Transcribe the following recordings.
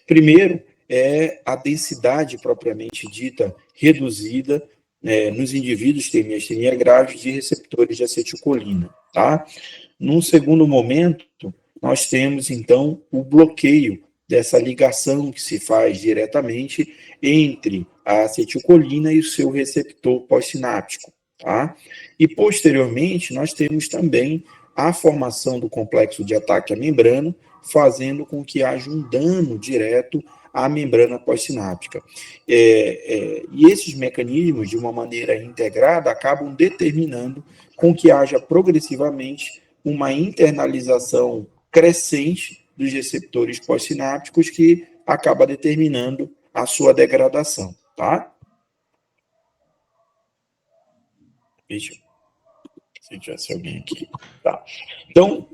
Primeiro, é a densidade propriamente dita reduzida nos indivíduos que têm miastenia grave de receptores de acetilcolina, tá? Num segundo momento, nós temos, então, o bloqueio dessa ligação que se faz diretamente entre a acetilcolina e o seu receptor pós-sináptico, tá? E, posteriormente, nós temos também a formação do complexo de ataque à membrana, fazendo com que haja um dano direto à membrana pós-sináptica. E esses mecanismos, de uma maneira integrada, acabam determinando com que haja progressivamente uma internalização crescente dos receptores pós-sinápticos que acaba determinando a sua degradação, tá? Deixa eu se tivesse alguém aqui. Tá. Então,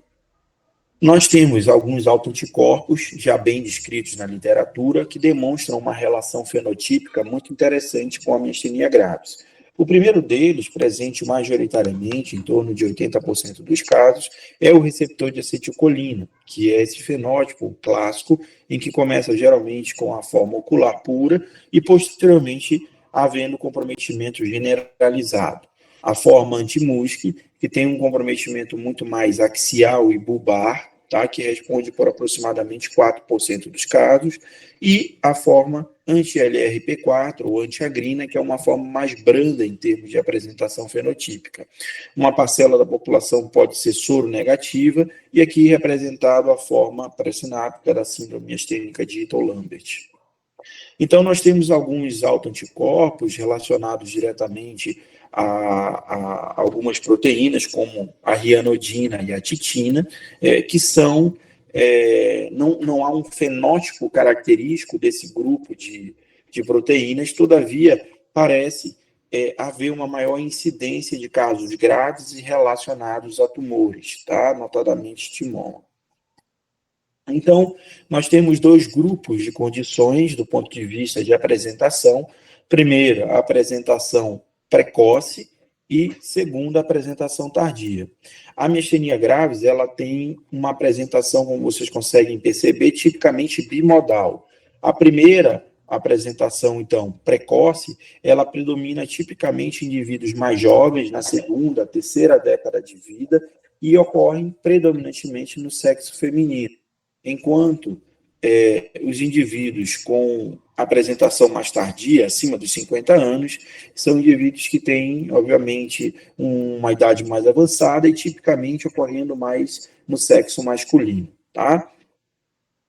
nós temos alguns autoanticorpos já bem descritos na literatura que demonstram uma relação fenotípica muito interessante com a miastenia gravis. O primeiro deles, presente majoritariamente, em torno de 80% dos casos, é o receptor de acetilcolina, que é esse fenótipo clássico em que começa geralmente com a forma ocular pura e, posteriormente, havendo comprometimento generalizado. A forma anti-MUSC, que tem um comprometimento muito mais axial e bulbar, tá, que responde por aproximadamente 4% dos casos, e a forma anti-LRP4 ou anti-agrina, que é uma forma mais branda em termos de apresentação fenotípica. Uma parcela da população pode ser soronegativa, e aqui representado a forma pré-sináptica da síndrome miastênica de Ito-Lambert. Então, nós temos alguns autoanticorpos relacionados diretamente a algumas proteínas, como a rianodina e a titina, que são, não há um fenótipo característico desse grupo de proteínas, todavia, parece haver uma maior incidência de casos graves e relacionados a tumores, tá? Notadamente timoma. Então, nós temos dois grupos de condições do ponto de vista de apresentação. Primeiro, a apresentação precoce e, segundo, a apresentação tardia. A miastenia gravis, ela tem uma apresentação, como vocês conseguem perceber, tipicamente bimodal. A primeira apresentação, então, precoce, ela predomina tipicamente em indivíduos mais jovens, na segunda, terceira década de vida, e ocorrem predominantemente no sexo feminino. Enquanto os indivíduos com apresentação mais tardia, acima dos 50 anos, são indivíduos que têm, obviamente, uma idade mais avançada e tipicamente ocorrendo mais no sexo masculino, tá?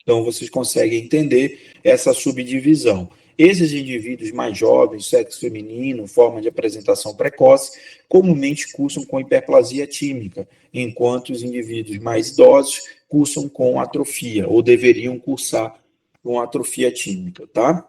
Então, vocês conseguem entender essa subdivisão. Esses indivíduos mais jovens, sexo feminino, forma de apresentação precoce, comumente cursam com hiperplasia tímica, enquanto os indivíduos mais idosos cursam com atrofia, ou deveriam cursar com atrofia tímica, tá?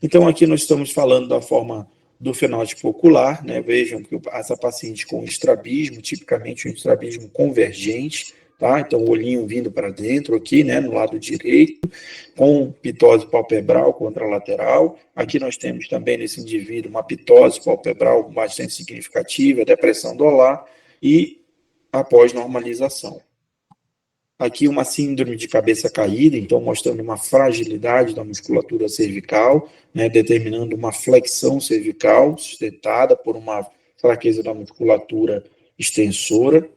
Então, aqui nós estamos falando da forma do fenótipo ocular, né? Vejam que essa paciente com estrabismo, tipicamente um estrabismo convergente, tá? Então, o olhinho vindo para dentro aqui, né, no lado direito, com pitose palpebral contralateral. Aqui nós temos também nesse indivíduo uma pitose palpebral bastante significativa, depressão dolar e após normalização. Aqui uma síndrome de cabeça caída, então mostrando uma fragilidade da musculatura cervical, né, determinando uma flexão cervical sustentada por uma fraqueza da musculatura extensora.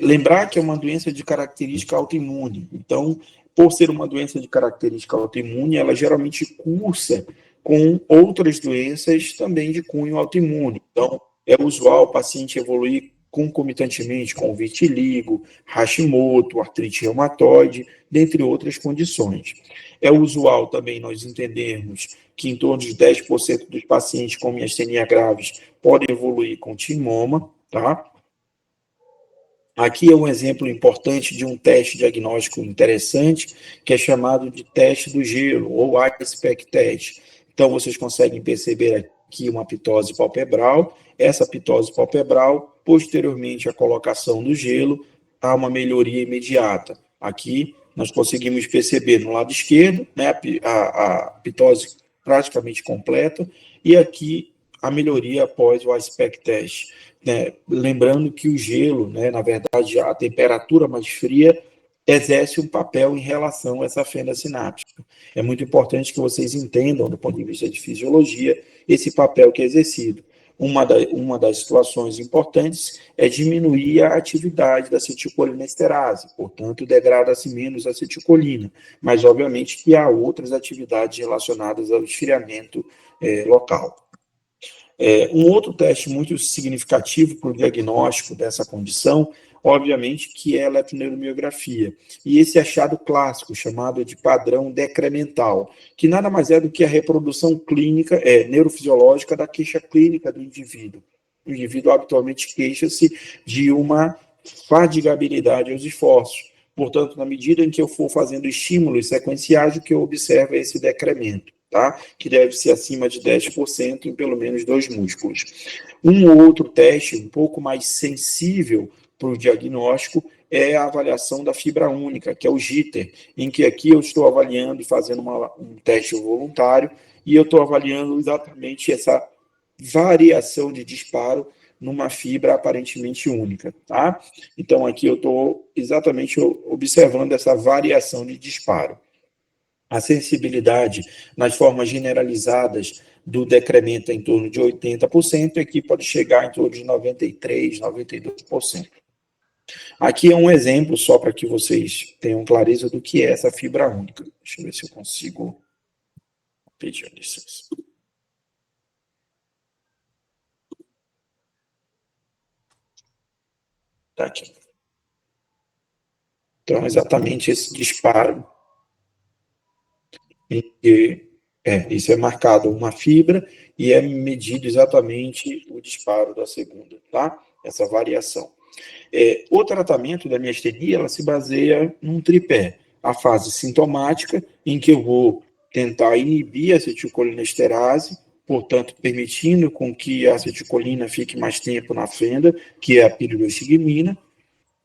Lembrar que é uma doença de característica autoimune. Então, por ser uma doença de característica autoimune, ela geralmente cursa com outras doenças também de cunho autoimune. Então, é usual o paciente evoluir concomitantemente com vitiligo, Hashimoto, artrite reumatoide, dentre outras condições. É usual também nós entendermos que em torno de 10% dos pacientes com miastenia graves podem evoluir com timoma, tá? Aqui é um exemplo importante de um teste diagnóstico interessante, que é chamado de teste do gelo, ou Ice-Pack Test. Então, vocês conseguem perceber aqui uma pitose palpebral. Essa pitose palpebral, posteriormente à colocação do gelo, há uma melhoria imediata. Aqui, nós conseguimos perceber no lado esquerdo, né, a pitose praticamente completa, e aqui a melhoria após o Ice-Pack Test. Lembrando que o gelo, né, na verdade, a temperatura mais fria exerce um papel em relação a essa fenda sináptica. É muito importante que vocês entendam, do ponto de vista de fisiologia, esse papel que é exercido. Uma das situações importantes é diminuir a atividade da acetilcolinesterase, portanto, degrada-se menos acetilcolina, mas, obviamente, que há outras atividades relacionadas ao esfriamento local. Um outro teste muito significativo para o diagnóstico dessa condição, obviamente, que é a eletroneuramiografia. E esse achado clássico, chamado de padrão decremental, que nada mais é do que a reprodução clínica, neurofisiológica da queixa clínica do indivíduo. O indivíduo habitualmente queixa-se de uma fadigabilidade aos esforços. Portanto, na medida em que eu for fazendo estímulos sequenciais, o que eu observo é esse decremento, tá? Que deve ser acima de 10% em pelo menos 2 músculos. Um outro teste, um pouco mais sensível para o diagnóstico, é a avaliação da fibra única, que é o jitter, em que aqui eu estou avaliando e fazendo um teste voluntário, e eu estou avaliando exatamente essa variação de disparo numa fibra aparentemente única, tá? Então, aqui eu estou exatamente observando essa variação de disparo. A sensibilidade nas formas generalizadas do decremento é em torno de 80%, e aqui pode chegar em torno de 93%, 92%. Aqui é um exemplo só para que vocês tenham clareza do que é essa fibra única. Deixa eu ver se eu consigo pedir licença. Tá aqui. Então, exatamente esse disparo. Isso é marcado uma fibra e é medido exatamente o disparo da segunda, tá? Essa variação. O tratamento da miastenia, ela se baseia num tripé. A fase sintomática, em que eu vou tentar inibir a acetilcolinesterase, portanto, permitindo com que a acetilcolina fique mais tempo na fenda, que é a piridoxigmina,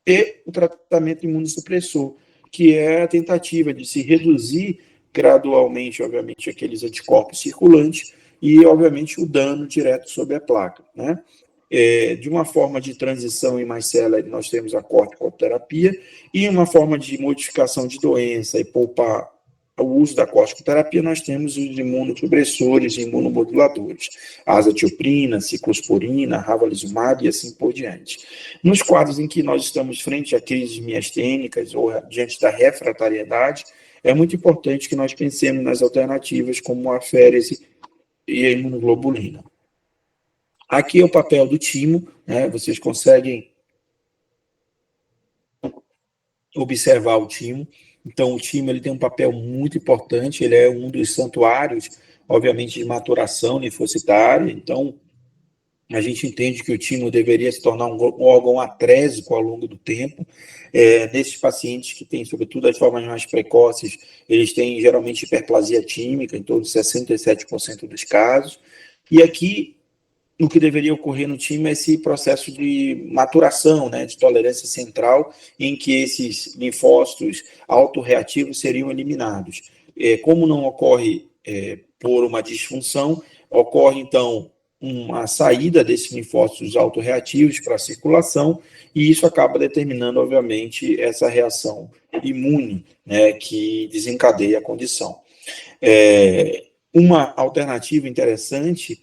e o tratamento imunossupressor, que é a tentativa de se reduzir gradualmente, obviamente, aqueles anticorpos circulantes e, obviamente, o dano direto sobre a placa, né? De uma forma de transição em mais célere, nós temos a corticoterapia, e uma forma de modificação de doença e poupar o uso da corticoterapia, nós temos os imunossupressores e imunomoduladores, azatioprina, ciclosporina, ravulizumab e assim por diante. Nos quadros em que nós estamos frente a crises miastênicas ou diante da refratariedade, é muito importante que nós pensemos nas alternativas como a férise e a imunoglobulina. Aqui é o papel do timo, né? Vocês conseguem observar o timo. Então, o timo ele tem um papel muito importante, ele é um dos santuários, obviamente, de maturação linfocitária. Então, a gente entende que o timo deveria se tornar um órgão atrésico ao longo do tempo. Nesses pacientes que têm, sobretudo, as formas mais precoces, eles têm geralmente hiperplasia tímica, em torno de 67% dos casos. E aqui, o que deveria ocorrer no time é esse processo de maturação, né, de tolerância central, em que esses linfócitos autorreativos seriam eliminados. Como não ocorre por uma disfunção, ocorre, então, uma saída desses linfócitos autorreativos para a circulação, e isso acaba determinando, obviamente, essa reação imune, né, que desencadeia a condição. Uma alternativa interessante,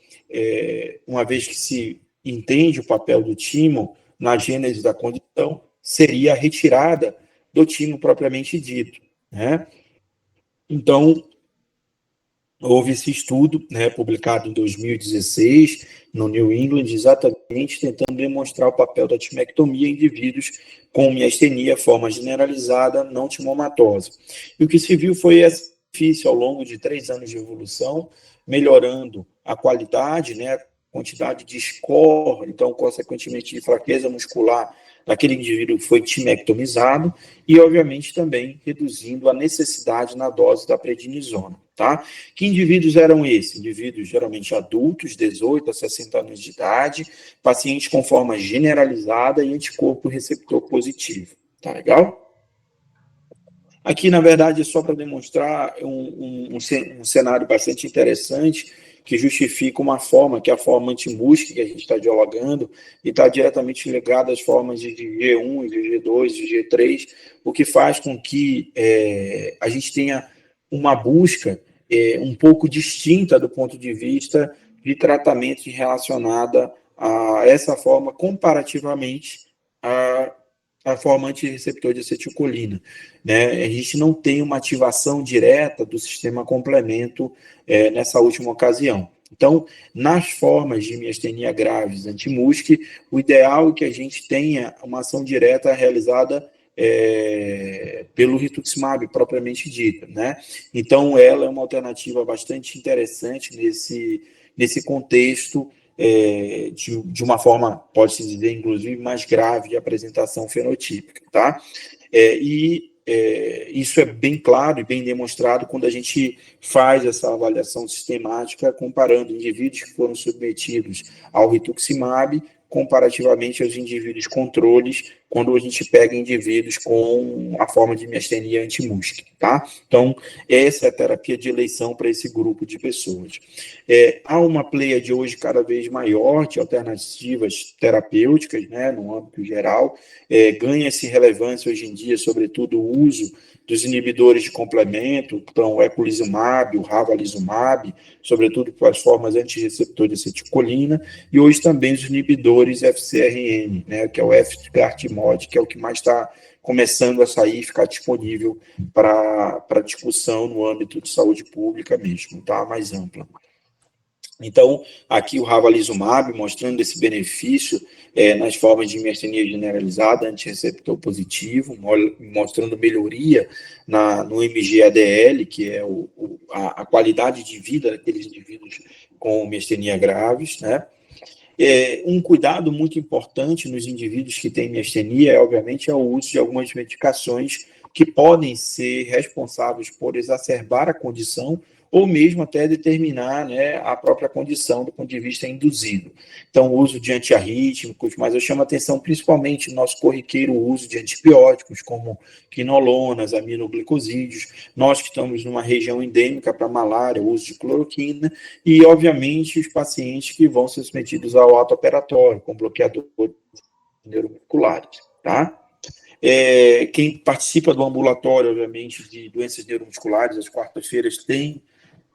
uma vez que se entende o papel do timo na gênese da condição, seria a retirada do timo propriamente dito, né? Então, houve esse estudo, né, publicado em 2016, no New England, exatamente tentando demonstrar o papel da timectomia em indivíduos com miastenia, forma generalizada, não timomatosa. E o que se viu foi esse benefício ao longo de 3 anos de evolução, melhorando a qualidade, né, a quantidade de score, então, consequentemente, de fraqueza muscular daquele indivíduo que foi timectomizado, e, obviamente, também reduzindo a necessidade na dose da prednisona, tá? Que indivíduos eram esses? Indivíduos geralmente adultos, 18 a 60 anos de idade, pacientes com forma generalizada e anticorpo receptor positivo, tá legal? Aqui, na verdade, é só para demonstrar um cenário bastante interessante, que justifica uma forma, que é a forma anti-MuSC que a gente está dialogando, e está diretamente ligada às formas de G1, de G2, de G3, o que faz com que a gente tenha uma busca um pouco distinta do ponto de vista de tratamento relacionada a essa forma comparativamente a forma antirreceptor de acetilcolina. Né? A gente não tem uma ativação direta do sistema complemento nessa última ocasião. Então, nas formas de miastenia graves anti-MuSC, o ideal é que a gente tenha uma ação direta realizada pelo rituximab propriamente dita, né? Então, ela é uma alternativa bastante interessante nesse contexto de uma forma, pode-se dizer, inclusive, mais grave de apresentação fenotípica, tá? Isso é bem claro e bem demonstrado quando a gente faz essa avaliação sistemática comparando indivíduos que foram submetidos ao rituximab comparativamente aos indivíduos controles, quando a gente pega indivíduos com a forma de miastenia anti-MuSC, tá? Então, essa é a terapia de eleição para esse grupo de pessoas. Há uma pleia de hoje cada vez maior de alternativas terapêuticas, né, no âmbito geral, ganha-se relevância hoje em dia, sobretudo o uso dos inibidores de complemento, então o eculizumab, o ravulizumab, sobretudo para as formas antirreceptor de acetilcolina, e hoje também os inibidores FcRn, né, que é o efgartigimod, que é o que mais está começando a sair e ficar disponível para discussão no âmbito de saúde pública mesmo, tá? Mais ampla. Então, aqui o ravulizumab mostrando esse benefício nas formas de miastenia generalizada, antirreceptor positivo, mostrando melhoria no MG-ADL, que é a qualidade de vida daqueles indivíduos com miastenia graves, né? Um cuidado muito importante nos indivíduos que têm miastenia obviamente, é o uso de algumas medicações que podem ser responsáveis por exacerbar a condição ou mesmo até determinar, né, a própria condição do ponto de vista induzido. Então, o uso de antiarrítmicos, mas eu chamo a atenção principalmente no nosso corriqueiro o uso de antibióticos, como quinolonas, aminoglicosídeos, nós que estamos numa região endêmica para malária, o uso de cloroquina, e, obviamente, os pacientes que vão ser submetidos ao ato operatório, com bloqueadores neuromusculares, tá? Quem participa do ambulatório, obviamente, de doenças neuromusculares, às quartas-feiras tem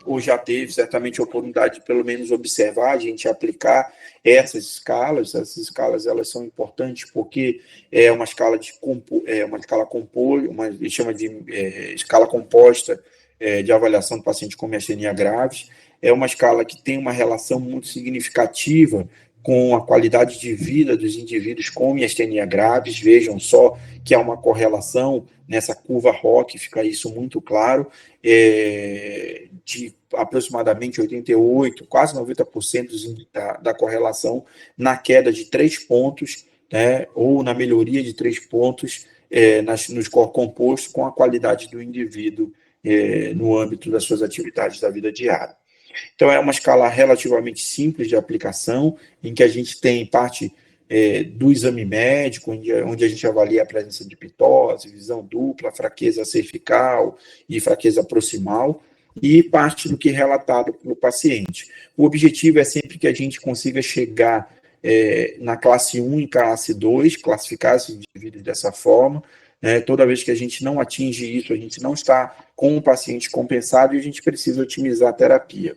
ou já teve certamente a oportunidade de pelo menos observar, a gente aplicar essas escalas. Essas escalas elas são importantes porque é uma escala chama de escala composta de avaliação do paciente com miastenia graves. É uma escala que tem uma relação muito significativa com a qualidade de vida dos indivíduos com miastenia graves. Vejam só que há uma correlação nessa curva ROC, fica isso muito claro, de aproximadamente 88%, quase 90% da correlação na queda de 3 pontos, né, ou na melhoria de 3 pontos no score composto com a qualidade do indivíduo no âmbito das suas atividades da vida diária. Então, é uma escala relativamente simples de aplicação, em que a gente tem parte do exame médico, onde a gente avalia a presença de pitose, visão dupla, fraqueza cervical e fraqueza proximal, e parte do que é relatado pelo paciente. O objetivo é sempre que a gente consiga chegar na classe 1 e classe 2, classificar esses indivíduos dessa forma. Toda vez que a gente não atinge isso, a gente não está com o paciente compensado e a gente precisa otimizar a terapia.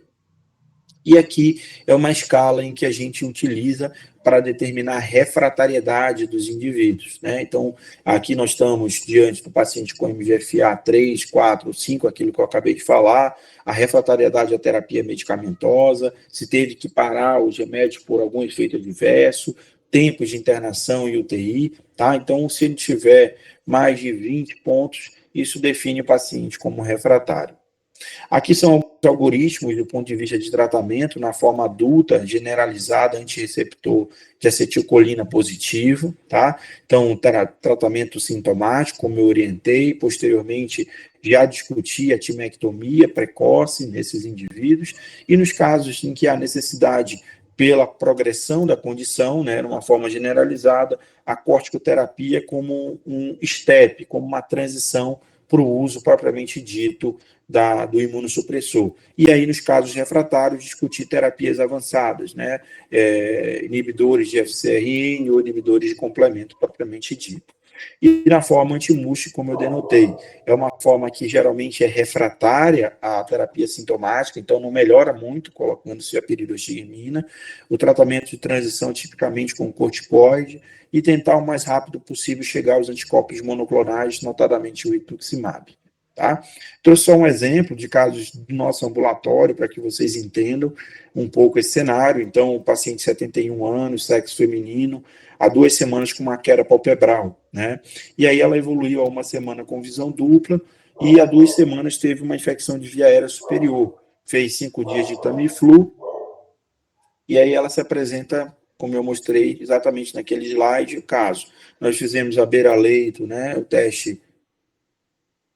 E aqui é uma escala em que a gente utiliza para determinar a refratariedade dos indivíduos, né? Então, aqui nós estamos diante do paciente com MGFA 3, 4, 5, aquilo que eu acabei de falar, a refratariedade à terapia medicamentosa, se teve que parar os remédios por algum efeito adverso, tempos de internação e UTI, tá? Então, se ele tiver mais de 20 pontos, isso define o paciente como refratário. Aqui são alguns algoritmos do ponto de vista de tratamento na forma adulta, generalizada, antirreceptor de acetilcolina positivo, tá? Então, tratamento sintomático, como eu orientei, posteriormente já discuti a timectomia precoce nesses indivíduos, e nos casos em que há necessidade pela progressão da condição, né, numa forma generalizada, a corticoterapia como um step, como uma transição para o uso propriamente dito do imunossupressor. E aí, nos casos refratários, discutir terapias avançadas, né? Inibidores de FcRn ou inibidores de complemento propriamente dito. E na forma anti-MUSH, como eu denotei, é uma forma que geralmente é refratária à terapia sintomática, então não melhora muito colocando-se a piridoxigmina. O tratamento de transição tipicamente com corticoide e tentar o mais rápido possível chegar aos anticorpos monoclonais, notadamente o rituximab. Tá? Trouxe só um exemplo de casos do nosso ambulatório para que vocês entendam um pouco esse cenário. Então, o paciente de 71 anos, sexo feminino, há 2 semanas com uma queda palpebral, né? E aí ela evoluiu a 1 semana com visão dupla e há 2 semanas teve uma infecção de via aérea superior. Fez 5 dias de Tamiflu e aí ela se apresenta, como eu mostrei exatamente naquele slide, o caso. Nós fizemos a beira-leito, né? O teste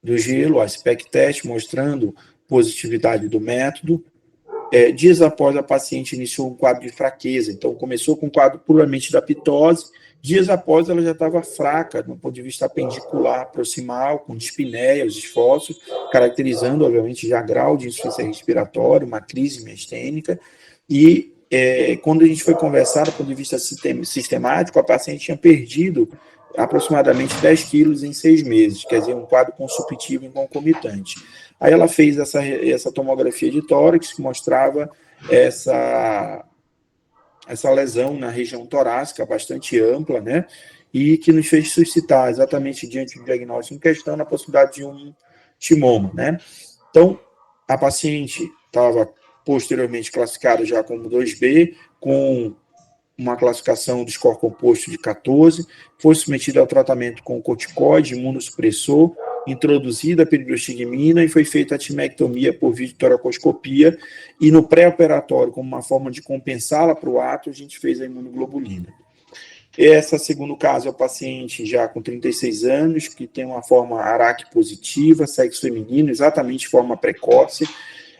do gelo, a SPEC test, mostrando positividade do método. Dias após a paciente iniciou um quadro de fraqueza, então começou com um quadro puramente da pitose, dias após ela já estava fraca, do ponto de vista apendicular proximal, com dispneia, os esforços, caracterizando, obviamente, já grau de insuficiência respiratória, uma crise miastênica, e quando a gente foi conversar do ponto de vista sistemático, a paciente tinha perdido aproximadamente 10 quilos em 6 meses, quer dizer, um quadro consumptivo e concomitante. Aí ela fez essa tomografia de tórax que mostrava essa lesão na região torácica bastante ampla, né? E que nos fez suscitar exatamente diante do diagnóstico em questão na possibilidade de um timoma, né? Então, a paciente estava posteriormente classificada já como 2B, com uma classificação do score composto de 14, foi submetida ao tratamento com corticoide, imunossupressor, introduzida a piridoxigmina e foi feita a timectomia por videotoracoscopia, e no pré-operatório, como uma forma de compensá-la para o ato, a gente fez a imunoglobulina. Esse segundo caso é o paciente já com 36 anos, que tem uma forma ARAC positiva, sexo feminino, exatamente de forma precoce.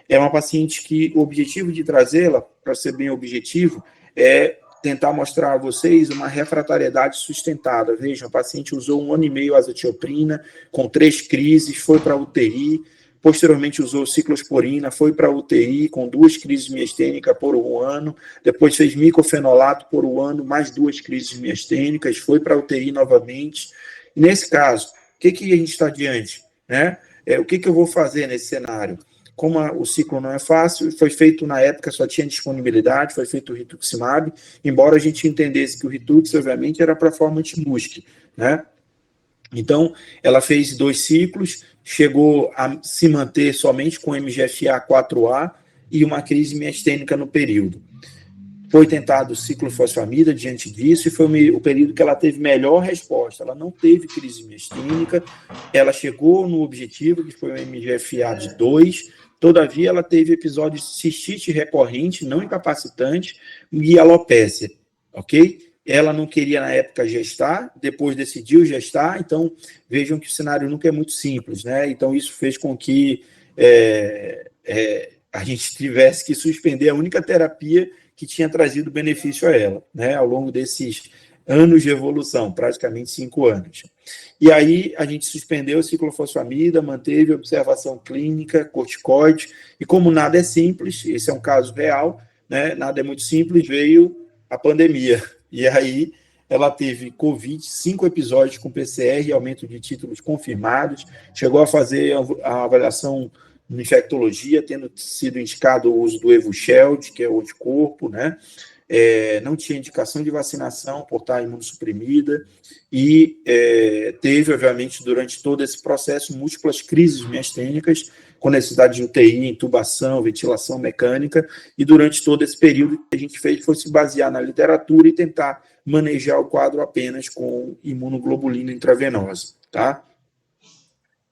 É uma paciente que o objetivo de trazê-la, para ser bem objetivo, é tentar mostrar a vocês uma refratariedade sustentada. Vejam, a paciente usou 1 ano e meio azatioprina, com 3 crises, foi para a UTI, posteriormente usou ciclosporina, foi para a UTI, com 2 crises miastênicas por 1 ano, depois fez micofenolato por 1 ano, mais 2 crises miastênicas, foi para a UTI novamente. E nesse caso, o que a gente está diante? Né? O que eu vou fazer nesse cenário? Como o ciclo não é fácil, foi feito na época, só tinha disponibilidade, foi feito o rituximab, embora a gente entendesse que o Ritux, obviamente, era para a forma anti-MUSC, né? Então, ela fez 2 ciclos, chegou a se manter somente com MGFA4A e uma crise miastênica no período. Foi tentado o ciclofosfamida diante disso, e foi o período que ela teve melhor resposta. Ela não teve crise miastênica, ela chegou no objetivo, que foi o MGFA de 2, todavia ela teve episódios de cistite recorrente, não incapacitante, e alopécia, ok? Ela não queria, na época, gestar, depois decidiu gestar, então vejam que o cenário nunca é muito simples, né? Então isso fez com que a gente tivesse que suspender a única terapia que tinha trazido benefício a ela, né, ao longo desses anos de evolução, praticamente 5 anos. E aí a gente suspendeu a ciclofosfamida, manteve a observação clínica, corticoide, e como nada é simples, esse é um caso real, né, nada é muito simples, veio a pandemia. E aí ela teve Covid, 5 episódios com PCR, aumento de títulos confirmados, chegou a fazer a avaliação na infectologia, tendo sido indicado o uso do Evusheld, que é o anticorpo, né? Não tinha indicação de vacinação por estar imunossuprimida e teve, obviamente, durante todo esse processo, múltiplas crises miastênicas, com necessidade de UTI, intubação, ventilação mecânica, e durante todo esse período que a gente fez foi se basear na literatura e tentar manejar o quadro apenas com imunoglobulina intravenosa, tá?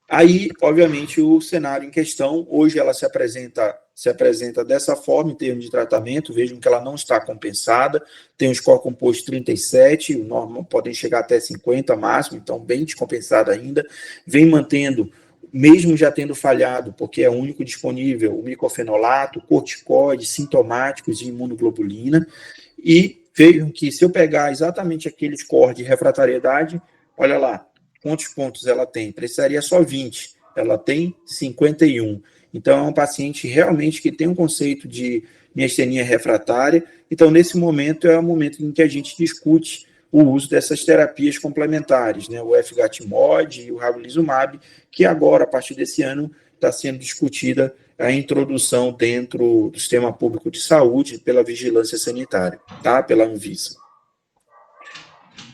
Aí, obviamente, o cenário em questão, hoje ela se apresenta dessa forma em termos de tratamento, vejam que ela não está compensada, tem um score composto 37, o normal podem chegar até 50 máximo, então bem descompensada ainda, vem mantendo, mesmo já tendo falhado, porque é o único disponível, o micofenolato, corticoide, sintomáticos e imunoglobulina, e vejam que se eu pegar exatamente aquele score de refratariedade, olha lá, quantos pontos ela tem? Precisaria só 20. Ela tem 51. Então, é um paciente realmente que tem um conceito de miastenia refratária. Então, nesse momento, é o momento em que a gente discute o uso dessas terapias complementares, né? O efgartigimod e o ravulizumab, que agora, a partir desse ano, está sendo discutida a introdução dentro do sistema público de saúde pela vigilância sanitária, tá? Pela Anvisa.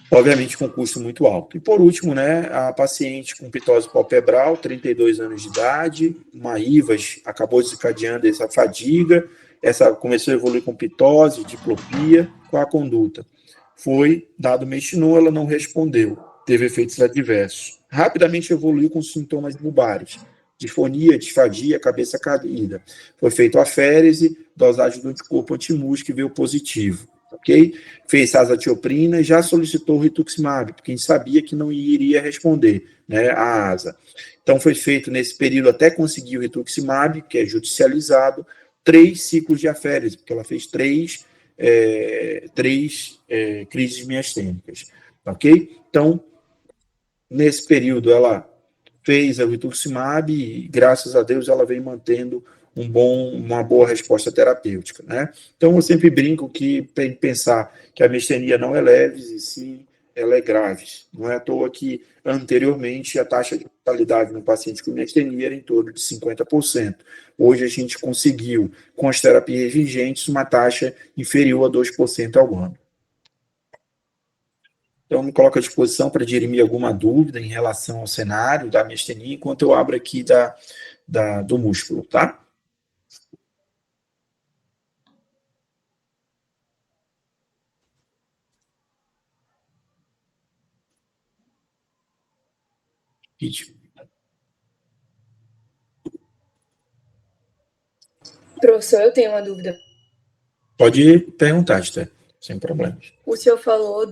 Obviamente com custo muito alto. E por último, né, a paciente com pitose palpebral, 32 anos de idade, uma IVAS acabou desencadeando essa fadiga, essa começou a evoluir com pitose, diplopia, qual a conduta? Foi dado Mestinon, ela não respondeu, teve efeitos adversos. Rapidamente evoluiu com sintomas bulbares, disfonia, disfagia, cabeça caída. Foi feito aférese, dosagem do anticorpo antimúsculo que veio positivo. Ok? Fez azatioprina, já solicitou o rituximab, porque a gente sabia que não iria responder, né, a asa. Então, foi feito nesse período até conseguir o rituximab, que é judicializado, 3 ciclos de aférese, porque ela fez três crises miastênicas, ok? Então, nesse período, ela fez o rituximab e, graças a Deus, ela vem mantendo uma boa resposta terapêutica, né? Então, eu sempre brinco que tem que pensar que a miastenia não é leve, e sim ela é grave. Não é à toa que, anteriormente, a taxa de mortalidade no paciente com miastenia era em torno de 50%. Hoje, a gente conseguiu, com as terapias vigentes, uma taxa inferior a 2% ao ano. Então, me coloco à disposição para dirimir alguma dúvida em relação ao cenário da miastenia, enquanto eu abro aqui do músculo, tá? Vídeo. Professor, eu tenho uma dúvida. Pode perguntar, Esther, sem problemas. O senhor falou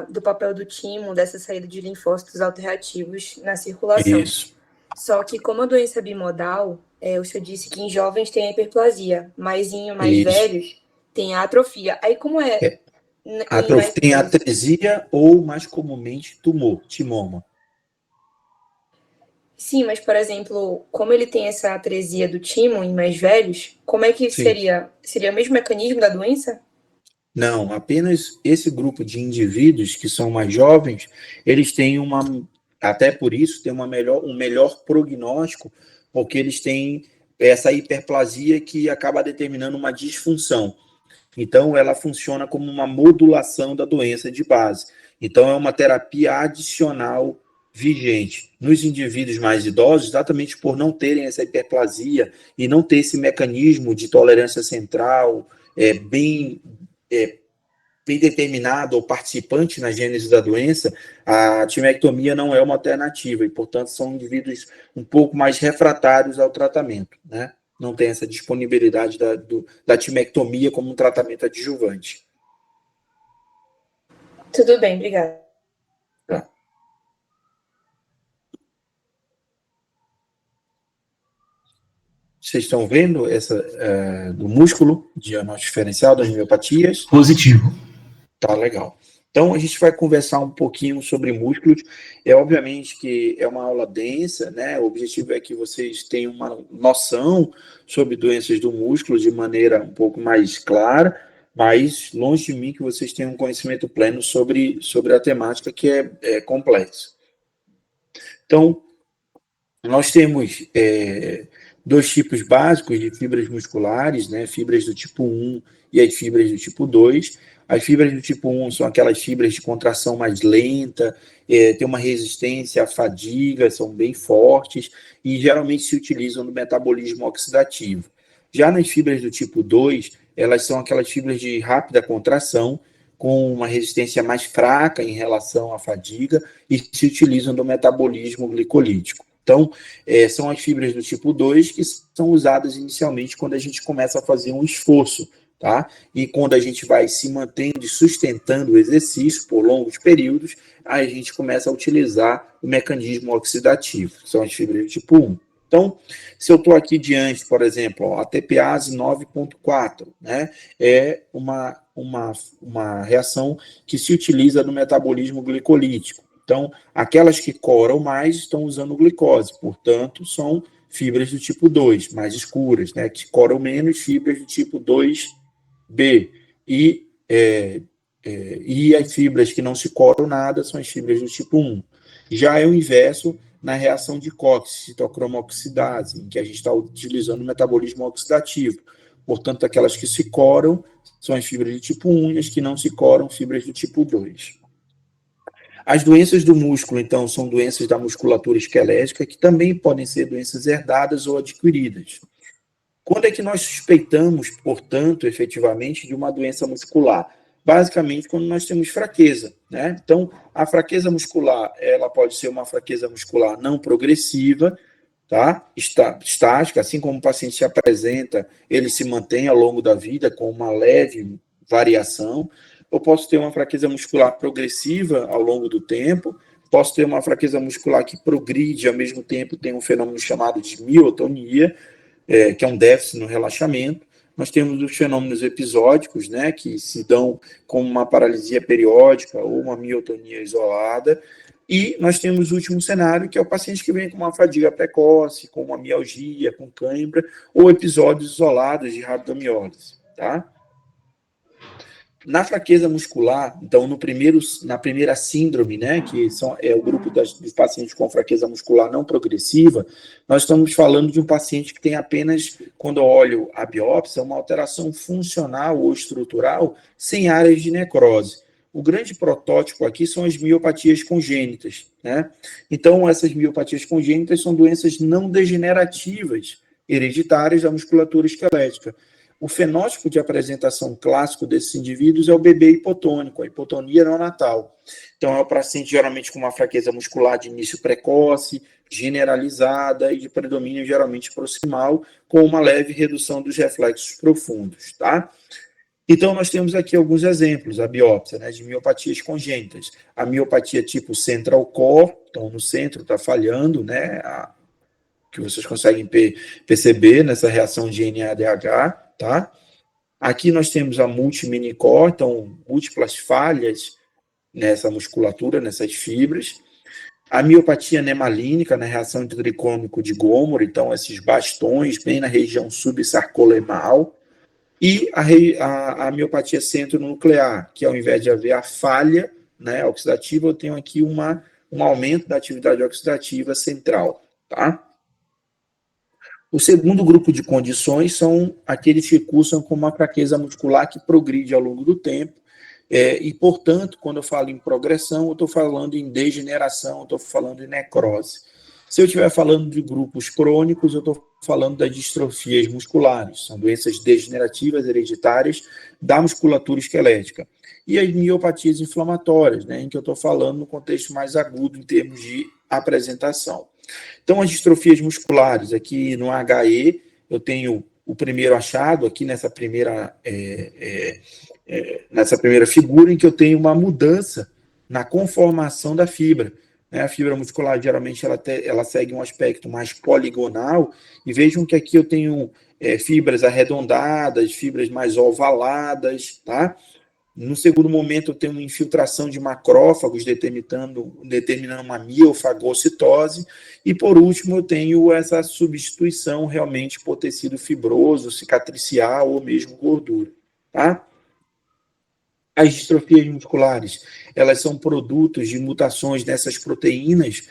do papel do timo, dessa saída de linfócitos alternativos na circulação. Isso. Só que, como a doença é bimodal, o senhor disse que em jovens tem a hiperplasia, mas em mais velhos tem a atrofia. Aí, como é? Tem atresia ou, mais comumente, tumor, timoma. Sim, mas, por exemplo, como ele tem essa atresia do timo em mais velhos, como é que seria? Seria o mesmo mecanismo da doença? Não, apenas esse grupo de indivíduos que são mais jovens, eles têm até por isso, tem um melhor prognóstico, porque eles têm essa hiperplasia que acaba determinando uma disfunção. Então, ela funciona como uma modulação da doença de base. Então, é uma terapia adicional vigente. Nos indivíduos mais idosos, exatamente por não terem essa hiperplasia e não ter esse mecanismo de tolerância central bem determinado ou participante na gênese da doença, a timectomia não é uma alternativa e, portanto, são indivíduos um pouco mais refratários ao tratamento, né? Não tem essa disponibilidade da timectomia como um tratamento adjuvante. Tudo bem, obrigada. Tá. Vocês estão vendo essa do músculo, diagnóstico diferencial das miopatias? Positivo. Tá, legal. Então, a gente vai conversar um pouquinho sobre músculos. Obviamente que é uma aula densa, né? O objetivo é que vocês tenham uma noção sobre doenças do músculo de maneira um pouco mais clara, mas longe de mim que vocês tenham um conhecimento pleno sobre a temática que é complexa. Então, nós temos dois tipos básicos de fibras musculares, né? Fibras do tipo 1 e as fibras do tipo 2. As fibras do tipo 1 são aquelas fibras de contração mais lenta, tem uma resistência à fadiga, são bem fortes e geralmente se utilizam no metabolismo oxidativo. Já nas fibras do tipo 2, elas são aquelas fibras de rápida contração, com uma resistência mais fraca em relação à fadiga e se utilizam no metabolismo glicolítico. Então, são as fibras do tipo 2 que são usadas inicialmente quando a gente começa a fazer um esforço, tá? E quando a gente vai se mantendo e sustentando o exercício por longos períodos, aí a gente começa a utilizar o mecanismo oxidativo, que são as fibras do tipo 1. Então, se eu estou aqui diante, por exemplo, a TPase 9.4, né? É uma reação que se utiliza no metabolismo glicolítico. Então, aquelas que coram mais estão usando glicose, portanto, são fibras do tipo 2, mais escuras, né? Que coram menos, fibras do tipo 2B. E as fibras que não se coram nada são as fibras do tipo 1. Já é o inverso na reação de Cox, citocromoxidase, em que a gente está utilizando o metabolismo oxidativo. Portanto, aquelas que se coram são as fibras do tipo 1 e as que não se coram, fibras do tipo 2. As doenças do músculo, então, são doenças da musculatura esquelética, que também podem ser doenças herdadas ou adquiridas. Quando é que nós suspeitamos, portanto, efetivamente, de uma doença muscular? Basicamente, quando nós temos fraqueza, né? Então, a fraqueza muscular, ela pode ser uma fraqueza muscular não progressiva, tá? Estática, assim como o paciente se apresenta, ele se mantém ao longo da vida com uma leve variação. Eu posso ter uma fraqueza muscular progressiva ao longo do tempo, posso ter uma fraqueza muscular que progride, ao mesmo tempo tem um fenômeno chamado de miotonia, que é um déficit no relaxamento. Nós temos os fenômenos episódicos, né, que se dão como uma paralisia periódica ou uma miotonia isolada. E nós temos o último cenário, que é o paciente que vem com uma fadiga precoce, com uma mialgia, com cãibra, ou episódios isolados de rabdomiólise, tá? Na fraqueza muscular, então, na primeira síndrome, né, que é o grupo dos pacientes com fraqueza muscular não progressiva, nós estamos falando de um paciente que tem apenas, quando eu olho a biópsia, uma alteração funcional ou estrutural sem áreas de necrose. O grande protótipo aqui são as miopatias congênitas, né? Então, essas miopatias congênitas são doenças não degenerativas hereditárias da musculatura esquelética. O fenótipo de apresentação clássico desses indivíduos é o bebê hipotônico, a hipotonia neonatal. Então, é o paciente geralmente com uma fraqueza muscular de início precoce, generalizada e de predomínio geralmente proximal, com uma leve redução dos reflexos profundos, tá? Então, nós temos aqui alguns exemplos, a biópsia, né, de miopatias congênitas. A miopatia tipo central core, então no centro está falhando, né, que vocês conseguem perceber nessa reação de NADH, tá? Aqui nós temos a multiminicor, então múltiplas falhas nessa musculatura, nessas fibras. A miopatia nemalínica, na reação de tricômico de Gomori, então esses bastões bem na região subsarcolemal. E a miopatia centronuclear, que ao invés de haver a falha, né, oxidativa, eu tenho aqui um aumento da atividade oxidativa central, tá? O segundo grupo de condições são aqueles que cursam com uma fraqueza muscular que progride ao longo do tempo, e, portanto, quando eu falo em progressão, eu estou falando em degeneração, eu estou falando em necrose. Se eu estiver falando de grupos crônicos, eu estou falando das distrofias musculares, são doenças degenerativas hereditárias da musculatura esquelética. E as miopatias inflamatórias, né, em que eu estou falando no contexto mais agudo em termos de apresentação. Então, as distrofias musculares, aqui no HE, eu tenho o primeiro achado, aqui nessa primeira figura, em que eu tenho uma mudança na conformação da fibra. Né? A fibra muscular, geralmente, ela segue um aspecto mais poligonal, e vejam que aqui eu tenho fibras arredondadas, fibras mais ovaladas, tá? No segundo momento, eu tenho uma infiltração de macrófagos determinando uma miofagocitose. E, por último, eu tenho essa substituição realmente por tecido fibroso, cicatricial ou mesmo gordura. Tá? As distrofias musculares, elas são produtos de mutações nessas proteínas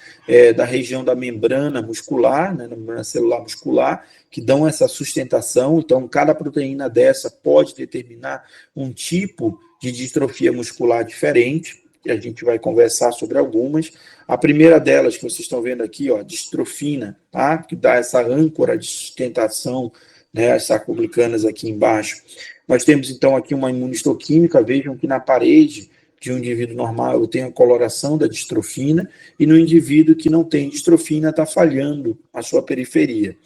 da região da membrana muscular, né, da membrana celular muscular, que dão essa sustentação. Então, cada proteína dessa pode determinar um tipo de distrofia muscular diferente, que a gente vai conversar sobre algumas. A primeira delas, que vocês estão vendo aqui, ó, distrofina, tá? Que dá essa âncora de sustentação, né, as sarcoglicanas aqui embaixo. Nós temos, então, aqui uma imunistoquímica. Vejam que na parede de um indivíduo normal eu tenho a coloração da distrofina, e no indivíduo que não tem distrofina está falhando a sua periferia.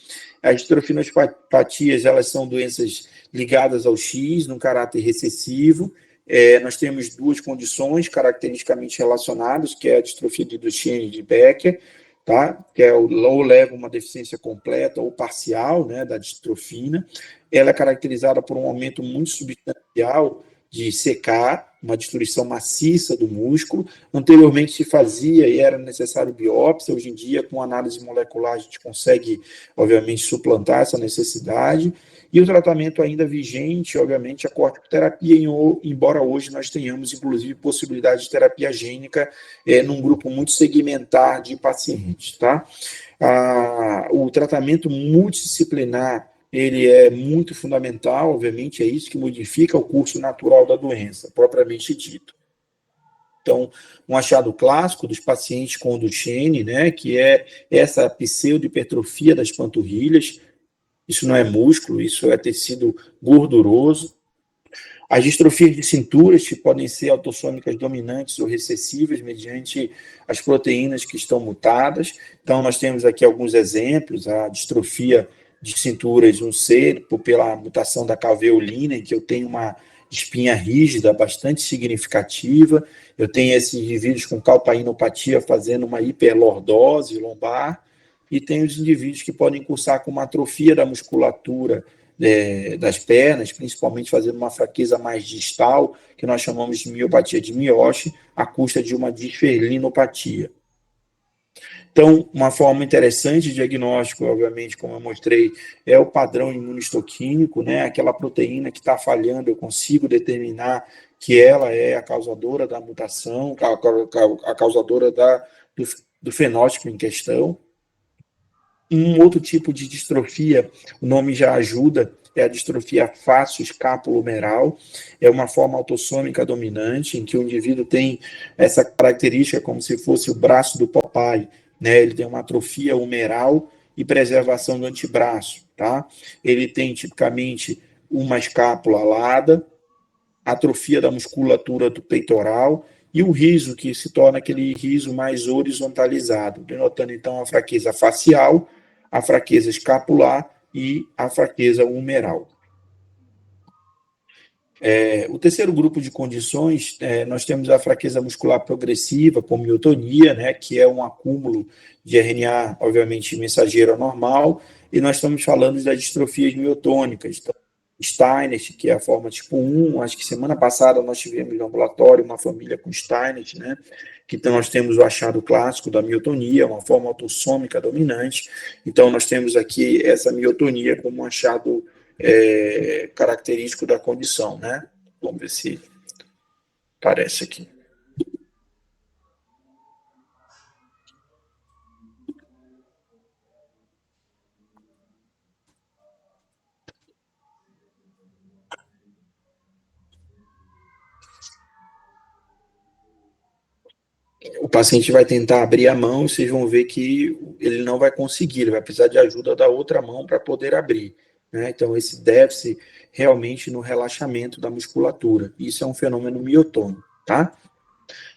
As distrofinopatias, elas são doenças ligadas ao X, num caráter recessivo. Nós temos duas condições caracteristicamente relacionadas, que é a distrofia de Duchenne e de Becker, tá? Que ou leva uma deficiência completa ou parcial, né, da distrofina. Ela é caracterizada por um aumento muito substancial de CK, uma destruição maciça do músculo. Anteriormente se fazia e era necessário biópsia. Hoje em dia, com análise molecular, a gente consegue, obviamente, suplantar essa necessidade. E o tratamento ainda vigente, obviamente, a corticoterapia, embora hoje nós tenhamos, inclusive, possibilidade de terapia gênica num grupo muito segmentar de pacientes, tá? O tratamento multidisciplinar, ele é muito fundamental, obviamente, é isso que modifica o curso natural da doença, propriamente dito. Então, um achado clássico dos pacientes com Duchenne, né, que é essa pseudohipertrofia das panturrilhas. Isso não é músculo, isso é tecido gorduroso. As distrofias de cinturas, que podem ser autossômicas dominantes ou recessivas, mediante as proteínas que estão mutadas. Então, nós temos aqui alguns exemplos. A distrofia de cinturas 1C, pela mutação da caveolina, em que eu tenho uma espinha rígida bastante significativa. Eu tenho esses indivíduos com calpainopatia fazendo uma hiperlordose lombar. E tem os indivíduos que podem cursar com uma atrofia da musculatura das pernas, principalmente fazendo uma fraqueza mais distal, que nós chamamos de miopatia de Mioshi, à custa de uma disferlinopatia. Então, uma forma interessante de diagnóstico, obviamente, como eu mostrei, é o padrão imunistoquímico, né? Aquela proteína que está falhando, eu consigo determinar que ela é a causadora da mutação, a causadora do fenótipo em questão. Um outro tipo de distrofia, o nome já ajuda, é a distrofia fáscio-escapulohumeral. É uma forma autossômica dominante, em que o indivíduo tem essa característica como se fosse o braço do Popeye, né? Ele tem uma atrofia humeral e preservação do antebraço, tá? Ele tem, tipicamente, uma escápula alada, atrofia da musculatura do peitoral, e o riso, que se torna aquele riso mais horizontalizado, denotando, então, a fraqueza facial, a fraqueza escapular e a fraqueza humeral. O terceiro grupo de condições, nós temos a fraqueza muscular progressiva, com miotonia, né, que é um acúmulo de RNA, obviamente, mensageiro anormal, e nós estamos falando das distrofias miotônicas. Então, Steinert, que é a forma tipo 1, acho que semana passada nós tivemos no ambulatório uma família com Steinert, né, que então nós temos o achado clássico da miotonia, uma forma autossômica dominante. Então, nós temos aqui essa miotonia como um achado característico da condição, né? Vamos ver se aparece aqui. O paciente vai tentar abrir a mão e vocês vão ver que ele não vai conseguir, ele vai precisar de ajuda da outra mão para poder abrir, né? Então, esse deve-se realmente no relaxamento da musculatura. Isso é um fenômeno miotônico, tá?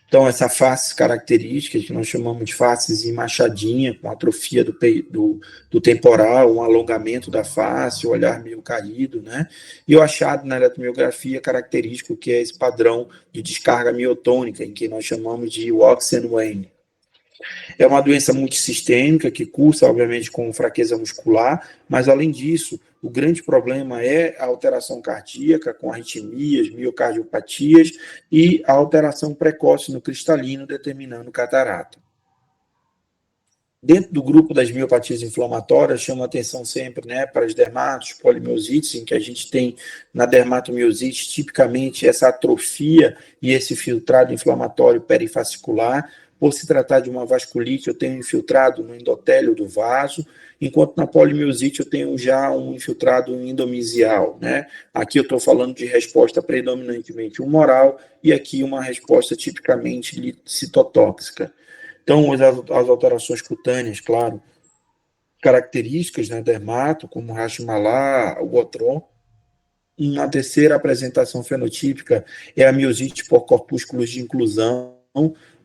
Então, essa face característica, que nós chamamos de faces em machadinha, com atrofia do temporal, um alongamento da face, o olhar meio caído, né? E o achado na eletromiografia característico, que é esse padrão de descarga miotônica, em que nós chamamos de Watson-Wane. É uma doença multissistêmica que cursa, obviamente, com fraqueza muscular, mas, além disso, o grande problema é a alteração cardíaca, com arritmias, miocardiopatias e a alteração precoce no cristalino, determinando catarata. Dentro do grupo das miopatias inflamatórias, chama atenção sempre, né, para as dermatos, polimiosites, em que a gente tem na dermatomiosite tipicamente essa atrofia e esse filtrado inflamatório perifascicular. Por se tratar de uma vasculite, eu tenho infiltrado no endotélio do vaso, enquanto na polimiosite eu tenho já um infiltrado endomisial, né? Aqui eu estou falando de resposta predominantemente humoral e aqui uma resposta tipicamente citotóxica. Então, as alterações cutâneas, claro, características, né, dermato, como Hashimoto, o Gotron. Uma terceira apresentação fenotípica é a miosite por corpúsculos de inclusão,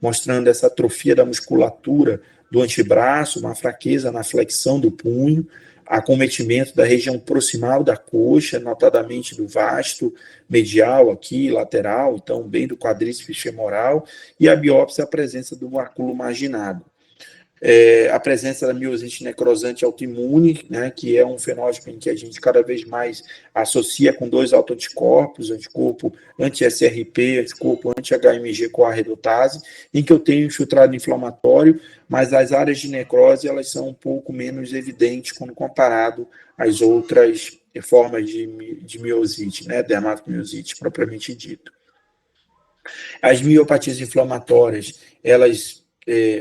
mostrando essa atrofia da musculatura do antebraço, uma fraqueza na flexão do punho, acometimento da região proximal da coxa, notadamente do vasto medial aqui, lateral, então bem do quadríceps femoral, e a biópsia a presença do macúlo marginado. A presença da miosite necrosante autoimune, né, que é um fenótipo em que a gente cada vez mais associa com dois autoanticorpos, anticorpo anti-SRP, anticorpo anti-HMG com a redutase, em que eu tenho infiltrado inflamatório, mas as áreas de necrose elas são um pouco menos evidentes quando comparado às outras formas de miosite, né, dermatomiosite propriamente dito. As miopatias inflamatórias, elas,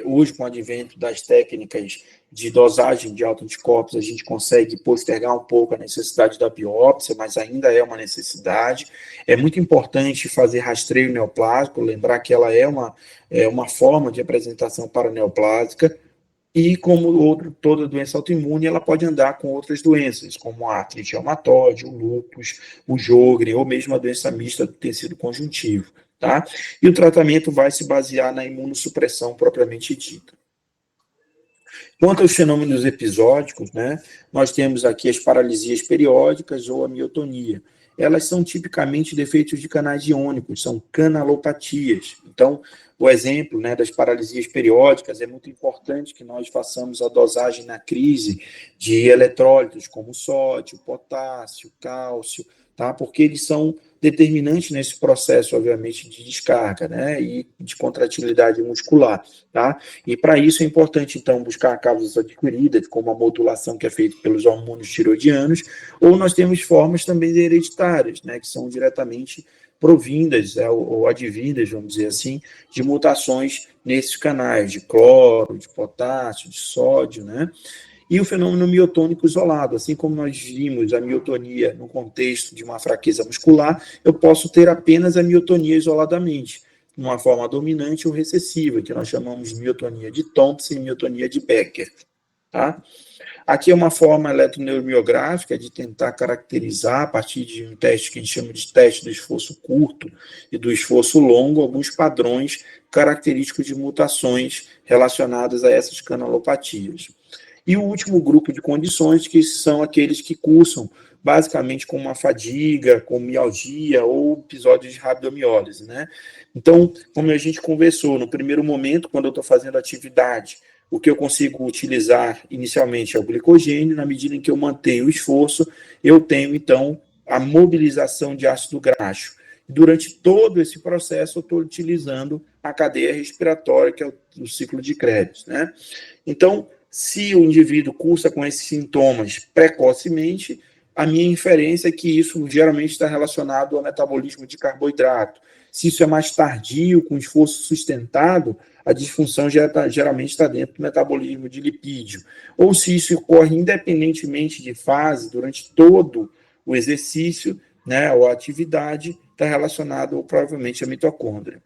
hoje, com o advento das técnicas de dosagem de autoanticorpos, a gente consegue postergar um pouco a necessidade da biópsia, mas ainda é uma necessidade. É muito importante fazer rastreio neoplásico, lembrar que ela é uma forma de apresentação paraneoplásica, e como toda doença autoimune, ela pode andar com outras doenças, como a artrite reumatoide, o lúpus, o Sjögren, ou mesmo a doença mista do tecido conjuntivo, tá? E o tratamento vai se basear na imunossupressão propriamente dita. Quanto aos fenômenos episódicos, né, nós temos aqui as paralisias periódicas ou a miotonia. Elas são tipicamente defeitos de canais iônicos, são canalopatias. Então, o exemplo, né, das paralisias periódicas, é muito importante que nós façamos a dosagem na crise de eletrólitos como sódio, potássio, cálcio, tá? Porque eles são determinantes nesse processo, obviamente, de descarga, né, e de contratilidade muscular, tá? E para isso é importante, então, buscar causas adquiridas, como a modulação que é feita pelos hormônios tiroidianos, ou nós temos formas também hereditárias, né, que são diretamente provindas, ou advindas, vamos dizer assim, de mutações nesses canais de cloro, de potássio, de sódio, né? E o fenômeno miotônico isolado, assim como nós vimos a miotonia no contexto de uma fraqueza muscular, eu posso ter apenas a miotonia isoladamente, uma forma dominante ou recessiva, que nós chamamos de miotonia de Thompson e miotonia de Becker. Tá? Aqui é uma forma eletroneuromiográfica de tentar caracterizar, a partir de um teste que a gente chama de teste do esforço curto e do esforço longo, alguns padrões característicos de mutações relacionadas a essas canalopatias. E o último grupo de condições, que são aqueles que cursam basicamente com uma fadiga, com mialgia ou episódios de rabdomiólise, né? Então, como a gente conversou, no primeiro momento, quando eu estou fazendo atividade, o que eu consigo utilizar inicialmente é o glicogênio, na medida em que eu mantenho o esforço, eu tenho, então, a mobilização de ácido graxo. Durante todo esse processo, eu estou utilizando a cadeia respiratória, que é o ciclo de Krebs, né? Então, se o indivíduo cursa com esses sintomas precocemente, a minha inferência é que isso geralmente está relacionado ao metabolismo de carboidrato. Se isso é mais tardio, com esforço sustentado, a disfunção geralmente está dentro do metabolismo de lipídio. Ou se isso ocorre independentemente de fase, durante todo o exercício, né, ou a atividade, está relacionado provavelmente à mitocôndria.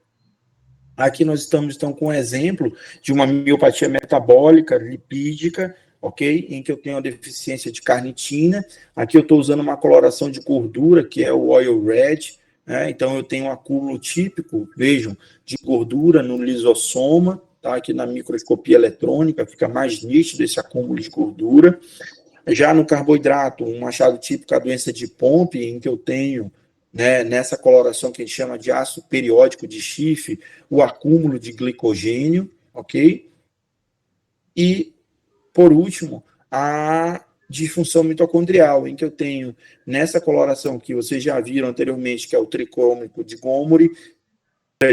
Aqui nós estamos, então, com um exemplo de uma miopatia metabólica lipídica, ok? Em que eu tenho a deficiência de carnitina. Aqui eu estou usando uma coloração de gordura, que é o oil red, né? Então eu tenho um acúmulo típico, vejam, de gordura no lisossoma, tá? Aqui na microscopia eletrônica fica mais nítido esse acúmulo de gordura. Já no carboidrato, um achado típico é a doença de Pompe, em que eu tenho, né, nessa coloração que a gente chama de ácido periódico de Schiff, o acúmulo de glicogênio, ok? E, por último, a disfunção mitocondrial, em que eu tenho, nessa coloração que vocês já viram anteriormente, que é o tricrômico de Gomori,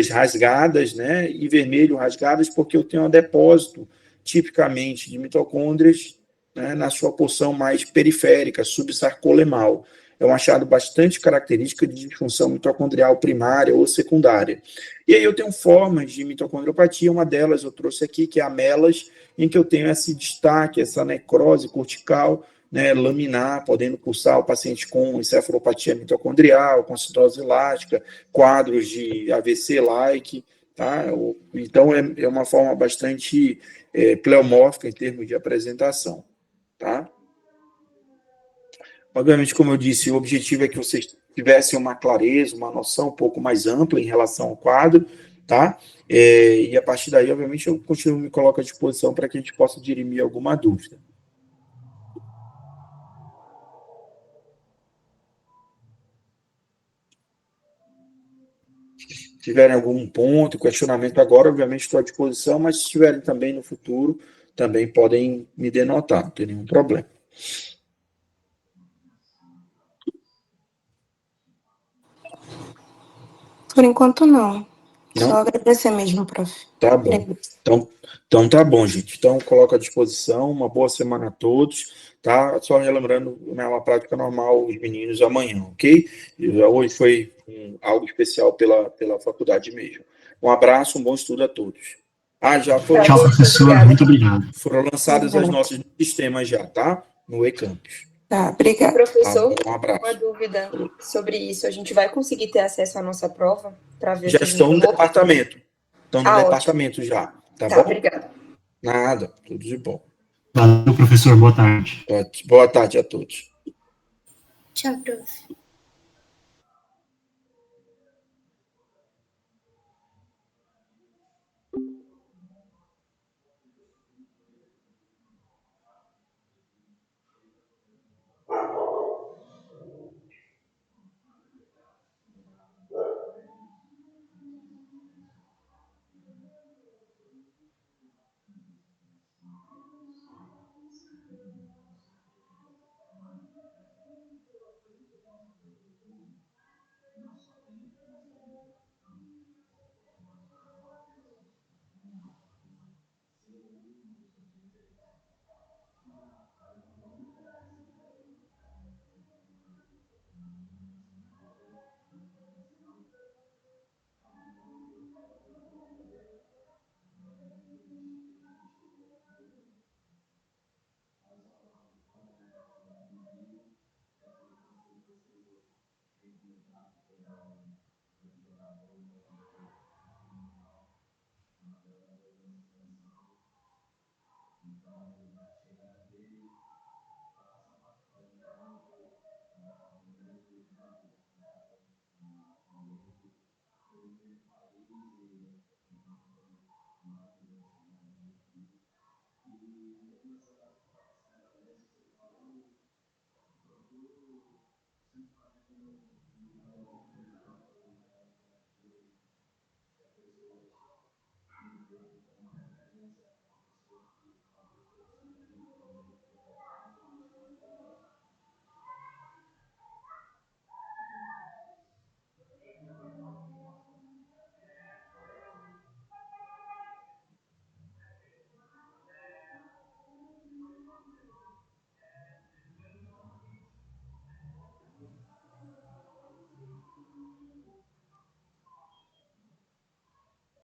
rasgadas, né, e vermelho rasgadas, porque eu tenho um depósito, tipicamente, de mitocôndrias, né, na sua porção mais periférica, subsarcolemal. É um achado bastante característico de disfunção mitocondrial primária ou secundária. E aí eu tenho formas de mitocondriopatia, uma delas eu trouxe aqui, que é a melas, em que eu tenho esse destaque, essa necrose cortical, né, laminar, podendo cursar o paciente com encefalopatia mitocondrial, com acidose elástica, quadros de AVC-like, tá? Então, é uma forma bastante pleomórfica em termos de apresentação, tá? Obviamente, como eu disse, o objetivo é que vocês tivessem uma clareza, uma noção um pouco mais ampla em relação ao quadro, tá? E a partir daí, obviamente, eu continuo me coloco à disposição para que a gente possa dirimir alguma dúvida. Se tiverem algum ponto, questionamento agora, obviamente estou à disposição, mas se tiverem também no futuro, também podem me denotar, não tem nenhum problema. Por enquanto, não. Não? Só agradecer mesmo, prof. Tá bom. Então tá bom, gente. Então coloco à disposição, uma boa semana a todos, tá? Só relembrando, né, uma prática normal, os meninos amanhã, ok? Hoje foi algo especial pela faculdade mesmo. Um abraço, um bom estudo a todos. Já foram, Tchau, professor. Obrigada. Muito obrigado. foram lançados os nossos sistemas já, tá? No e-campus. Tá, E, obrigada. professor, Um abraço. uma dúvida sobre isso. A gente vai conseguir ter acesso à nossa prova para ver Já se a gente estão no errou? departamento. Estão no Ótimo. departamento já, tá Tá, bom? obrigada. Nada, tudo de bom. Valeu, professor. Boa tarde. Boa tarde a todos. Tchau, prof.